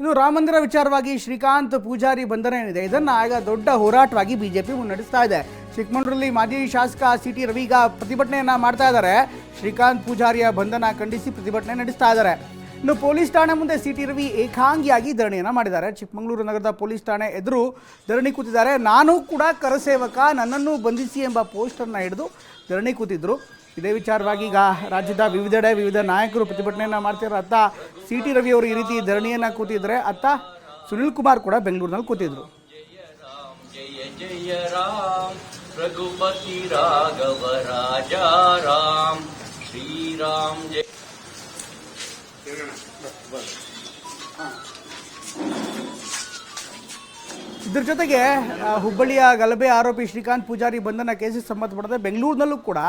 ಇನ್ನು ರಾಮ ಮಂದಿರ ವಿಚಾರವಾಗಿ ಶ್ರೀಕಾಂತ್ ಪೂಜಾರಿ ಬಂಧನ ಏನಿದೆ ಇದನ್ನು ಈಗ ದೊಡ್ಡ ಹೋರಾಟವಾಗಿ ಬಿಜೆಪಿ ಮುನ್ನಡೆಸ್ತಾ ಇದೆ. ಚಿಕ್ಕಮಗಳೂರಲ್ಲಿ ಮಾಜಿ ಶಾಸಕ ಸಿಟಿ ರವಿ ಈಗ ಪ್ರತಿಭಟನೆಯನ್ನ ಮಾಡ್ತಾ ಇದ್ದಾರೆ. ಶ್ರೀಕಾಂತ್ ಪೂಜಾರಿಯ ಬಂಧನ ಖಂಡಿಸಿ ಪ್ರತಿಭಟನೆ ನಡೆಸ್ತಾ ಇದ್ದಾರೆ. ಇನ್ನು ಪೊಲೀಸ್ ಠಾಣೆ ಮುಂದೆ ಸಿಟಿ ರವಿ ಏಕಾಂಗಿಯಾಗಿ ಧರಣಿಯನ್ನು ಮಾಡಿದ್ದಾರೆ. ಚಿಕ್ಕಮಗಳೂರು ನಗರದ ಪೊಲೀಸ್ ಠಾಣೆ ಎದುರು ಧರಣಿ ಕೂತಿದ್ದಾರೆ. ನಾನು ಕೂಡ ಕರಸೇವಕ, ನನ್ನನ್ನು ಬಂಧಿಸಿ ಎಂಬ ಪೋಸ್ಟರ್ನ ಹಿಡಿದು ಧರಣಿ ಕೂತಿದ್ರು. ಇದೇ ವಿಚಾರವಾಗಿ ಈಗ ರಾಜ್ಯದ ವಿವಿಧೆಡೆ ವಿವಿಧ ನಾಯಕರು ಪ್ರತಿಭಟನೆಯನ್ನು ಮಾಡ್ತಿದ್ದಾರೆ. ಅತ್ತ ಸಿ ಟಿ ರವಿ ಅವರು ಈ ರೀತಿ ಧರಣಿಯನ್ನು ಕೂತಿದ್ರೆ, ಅತ್ತ ಸುನಿಲ್ ಕುಮಾರ್ ಕೂಡ ಬೆಂಗಳೂರಿನಲ್ಲಿ ಕೂತಿದ್ರು. ಜಯ ಜಯ ರಾಮ್ ರಘುಪತಿ ರಾಘವ ರಾಜ ರಾಮ್ ಶ್ರೀರಾಮ್ ಜಯ. ಇದ್ರ ಜೊತೆಗೆ ಹುಬ್ಬಳ್ಳಿಯ ಗಲಭೆ ಆರೋಪಿ ಶ್ರೀಕಾಂತ್ ಪೂಜಾರಿ ಬಂಧನ ಕೇಸಿಗೆ ಸಂಬಂಧಪಟ್ಟಂತೆ ಬೆಂಗಳೂರಿನಲ್ಲೂ ಕೂಡ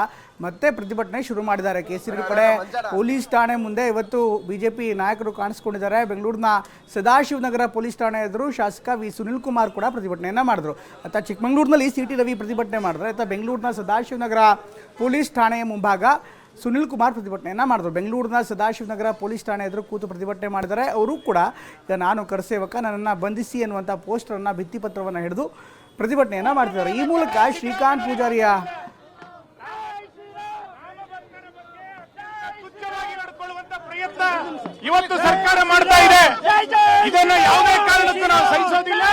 ಮತ್ತೆ ಪ್ರತಿಭಟನೆ ಶುರು ಮಾಡಿದ್ದಾರೆ. ಕೇಸರಿ ಕಡೆ ಪೊಲೀಸ್ ಠಾಣೆ ಮುಂದೆ ಇವತ್ತು ಬಿಜೆಪಿ ನಾಯಕರು ಕಾಣಿಸ್ಕೊಂಡಿದ್ದಾರೆ. ಬೆಂಗಳೂರಿನ ಸದಾಶಿವನಗರ ಪೊಲೀಸ್ ಠಾಣೆ ಎದುರು ಶಾಸಕ ವಿ ಸುನಿಲ್ ಕುಮಾರ್ ಕೂಡ ಪ್ರತಿಭಟನೆಯನ್ನು ಮಾಡಿದ್ರು. ಅತ್ತ ಚಿಕ್ಕಮಗಳೂರಿನಲ್ಲಿ ಸಿ ಟಿ ರವಿ ಪ್ರತಿಭಟನೆ ಮಾಡಿದ್ರೆ, ಅತ್ತ ಬೆಂಗಳೂರಿನ ಸದಾಶಿವನಗರ ಪೊಲೀಸ್ ಠಾಣೆಯ ಮುಂಭಾಗ ಸುನಿಲ್ ಕುಮಾರ್ ಪ್ರತಿಭಟನೆಯನ್ನು ಮಾಡಿದ್ರು. ಬೆಂಗಳೂರಿನ ಸದಾಶಿವನಗರ ಪೊಲೀಸ್ ಠಾಣೆ ಎದುರು ಕೂತು ಪ್ರತಿಭಟನೆ ಮಾಡಿದ್ದಾರೆ. ಅವರು ಕೂಡ ಈಗ ನಾನು ಕರಸೇವಕ, ನನ್ನನ್ನು ಬಂಧಿಸಿ ಎನ್ನುವಂಥ ಪೋಸ್ಟರನ್ನು ಭಿತ್ತಿಪತ್ರವನ್ನು ಹಿಡಿದು ಪ್ರತಿಭಟನೆಯನ್ನು ಮಾಡ್ತಿದ್ದಾರೆ. ಈ ಮೂಲಕ ಶ್ರೀಕಾಂತ್ ಪೂಜಾರಿಯ ಪ್ರಯತ್ನ ಇವತ್ತು ಸರ್ಕಾರ ಮಾಡ್ತಾ ಇದೆ. ಇದನ್ನ ಯಾವುದೇ ಕಾರಣಕ್ಕೂ ನಾವು ಸಹಿಸೋದಿಲ್ಲ.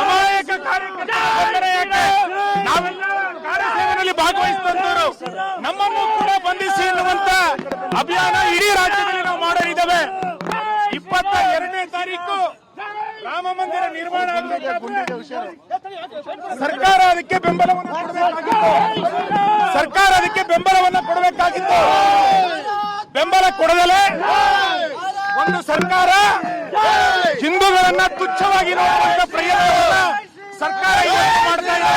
ಅಮಾಯಕ ನಾವೆಲ್ಲ ಕಾರ್ಯಸೇವೆಯಲ್ಲಿ ಭಾಗವಹಿಸಿದಂತವರು ನಮ್ಮನ್ನು ಕೂಡ ಬಂಧಿಸಿ ಎನ್ನುವಂತ ಅಭಿಯಾನ ಇಡೀ ರಾಜ್ಯದಲ್ಲಿ ನಾವು ಮಾಡಿದ್ದೇವೆ. 22ನೇ ತಾರೀಕು ರಾಮ ಮಂದಿರ ನಿರ್ಮಾಣ ಸರ್ಕಾರ ಅದಕ್ಕೆ ಬೆಂಬಲವನ್ನು ಕೊಡಬೇಕಾಗಿತ್ತು. ಬೆಂಬಲ ಕೊಡದಲೇ ಒಂದು ಸರ್ಕಾರ ಹಿಂದೂಗಳನ್ನ ತುಚ್ಛವಾಗಿ ನೋಡುವಂತ ಪ್ರಯತ್ನವನ್ನ ಸರ್ಕಾರ ಮಾಡ್ತಾ ಇದೆ.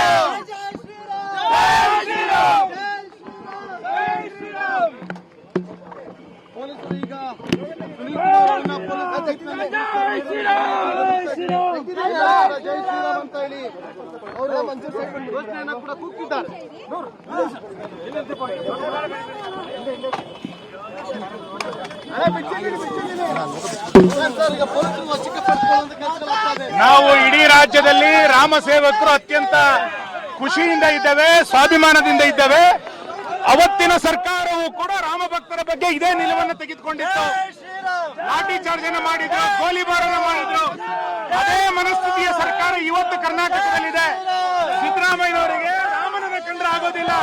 ನಾವು ಇಡೀ ರಾಜ್ಯದಲ್ಲಿ ರಾಮ ಸೇವಕರು ಅತ್ಯಂತ ಖುಷಿಯಿಂದ ಇದ್ದೇವೆ, ಸ್ವಾಭಿಮಾನದಿಂದ ಇದ್ದೇವೆ. ಅವತ್ತಿನ ಸರ್ಕಾರವು ಕೂಡ ರಾಮ ಭಕ್ತರ ಬಗ್ಗೆ ಇದೇ ನಿಲುವನ್ನು ತೆಗೆದುಕೊಂಡಿತ್ತು. ಲಾಠಿ ಚಾರ್ಜ್ ಅನ್ನು ಮಾಡಿದ್ರು, ಗೋಲಿಬಾರನ್ನ ಮಾಡಿದ್ರು. ಅದೇ ಮನಸ್ಥಿತಿಯ ಸರ್ಕಾರ ಇವತ್ತು ಕರ್ನಾಟಕದಲ್ಲಿದೆ. ಸಿದ್ದರಾಮಯ್ಯನವರಿಗೆ ರಾಮನನ್ನ ಕಂಡ್ರೆ ಆಗೋದಿಲ್ಲ.